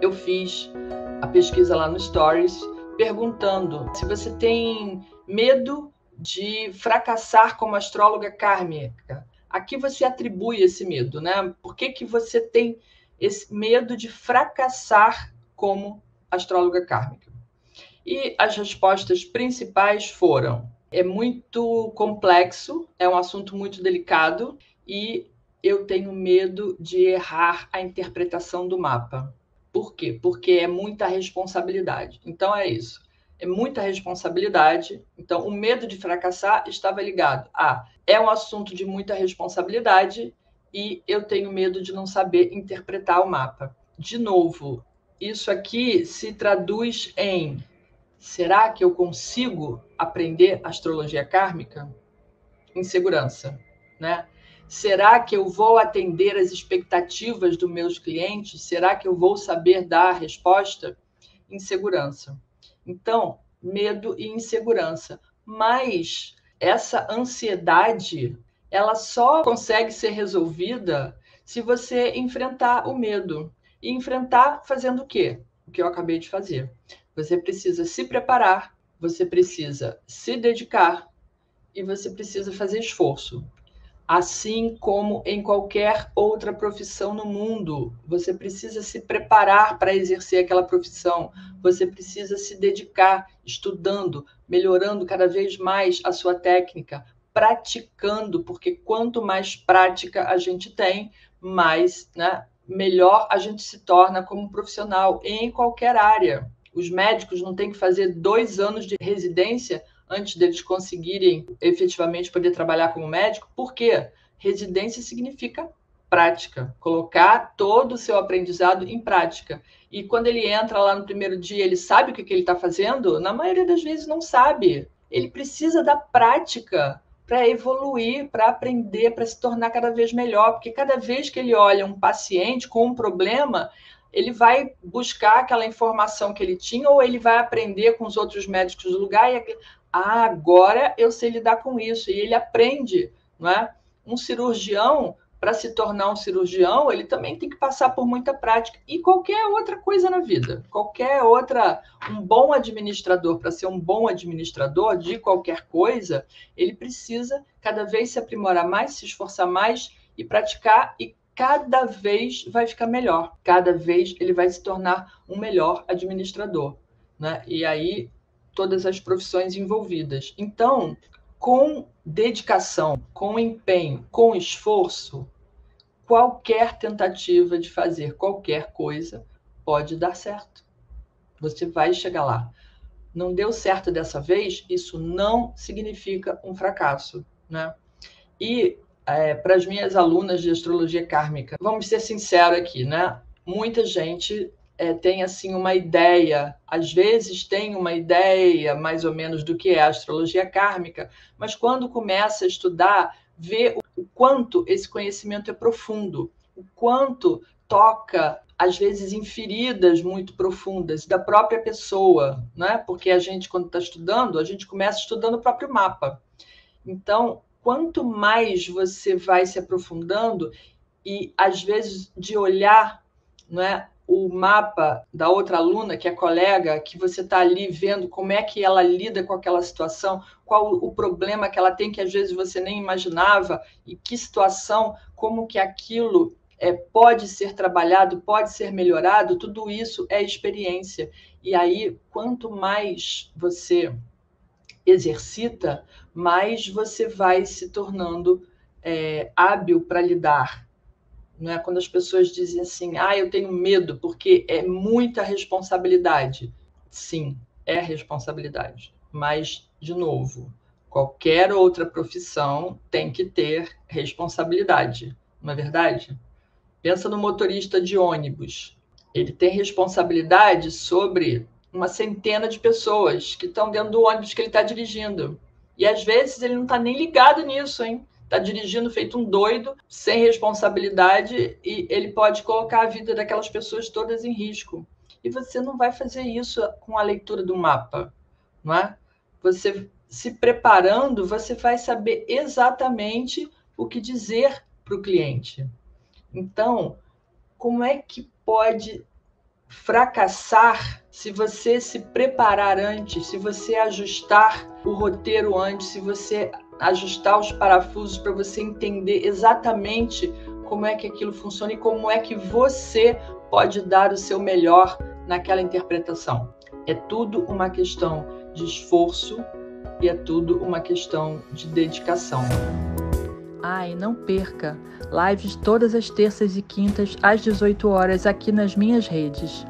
eu fiz a pesquisa lá no Stories, perguntando se você tem medo de fracassar como astróloga kármica. A que você atribui esse medo, né? Por que você tem esse medo de fracassar como astróloga kármica? E as respostas principais foram: é muito complexo, é um assunto muito delicado e eu tenho medo de errar a interpretação do mapa. Por quê? Porque é muita responsabilidade. Então é isso. É muita responsabilidade. Então o medo de fracassar estava ligado a é um assunto de muita responsabilidade e eu tenho medo de não saber interpretar o mapa. De novo, isso aqui se traduz em: será que eu consigo aprender astrologia kármica? Insegurança, né? Será que eu vou atender às expectativas dos meus clientes? Será que eu vou saber dar a resposta? Insegurança. Então, medo e insegurança. Mas essa ansiedade, ela só consegue ser resolvida se você enfrentar o medo. E enfrentar fazendo o quê? O que eu acabei de fazer. Você precisa se preparar, você precisa se dedicar e você precisa fazer esforço. Assim como em qualquer outra profissão no mundo, você precisa se preparar para exercer aquela profissão, você precisa se dedicar, estudando, melhorando cada vez mais a sua técnica, praticando, porque quanto mais prática a gente tem, mais, né, melhor a gente se torna como profissional em qualquer área. Os médicos não têm que fazer 2 anos de residência antes deles conseguirem efetivamente poder trabalhar como médico. Por quê? Residência significa prática, colocar todo o seu aprendizado em prática. E quando ele entra lá no primeiro dia, ele sabe o que ele está fazendo? Na maioria das vezes não sabe. Ele precisa da prática para evoluir, para aprender, para se tornar cada vez melhor, porque cada vez que ele olha um paciente com um problema, ele vai buscar aquela informação que ele tinha ou ele vai aprender com os outros médicos do lugar e agora eu sei lidar com isso. E ele aprende, não é? Um cirurgião, para se tornar um cirurgião, ele também tem que passar por muita prática. E qualquer outra coisa na vida, qualquer outra, um bom administrador, para ser um bom administrador de qualquer coisa, ele precisa cada vez se aprimorar mais, se esforçar mais e praticar, e cada vez vai ficar melhor. Cada vez ele vai se tornar um melhor administrador, né? E aí todas as profissões envolvidas. Então, com dedicação, com empenho, com esforço, qualquer tentativa de fazer qualquer coisa pode dar certo. Você vai chegar lá. Não deu certo dessa vez, isso não significa um fracasso, né? E para as minhas alunas de astrologia kármica, vamos ser sinceros aqui, né? Muita gente tem assim uma ideia, às vezes tem uma ideia mais ou menos do que é a astrologia kármica, mas quando começa a estudar, vê o quanto esse conhecimento é profundo, o quanto toca às vezes em feridas muito profundas da própria pessoa, né? Porque a gente, quando está estudando, a gente começa estudando o próprio mapa. Então, quanto mais você vai se aprofundando e, às vezes, de olhar, não é, o mapa da outra aluna, que é colega, que você está ali vendo como é que ela lida com aquela situação, qual o problema que ela tem que, às vezes, você nem imaginava, e que situação, como que aquilo pode ser trabalhado, pode ser melhorado, tudo isso é experiência. E aí, quanto mais você exercita, mais você vai se tornando hábil para lidar. Não é? Quando as pessoas dizem assim, eu tenho medo porque é muita responsabilidade. Sim, é responsabilidade. Mas, de novo, qualquer outra profissão tem que ter responsabilidade, não é verdade? Pensa no motorista de ônibus. Ele tem responsabilidade sobre uma centena de pessoas que estão dentro do ônibus que ele está dirigindo. E às vezes ele não está nem ligado nisso, hein? Está dirigindo feito um doido, sem responsabilidade, e ele pode colocar a vida daquelas pessoas todas em risco. E você não vai fazer isso com a leitura do mapa, não é? Você se preparando, você vai saber exatamente o que dizer para o cliente. Então, como é que pode fracassar se você se preparar antes, se você ajustar o roteiro antes, se você ajustar os parafusos para você entender exatamente como é que aquilo funciona e como é que você pode dar o seu melhor naquela interpretação. É tudo uma questão de esforço e é tudo uma questão de dedicação. E não perca lives todas as terças e quintas às 18 horas aqui nas minhas redes.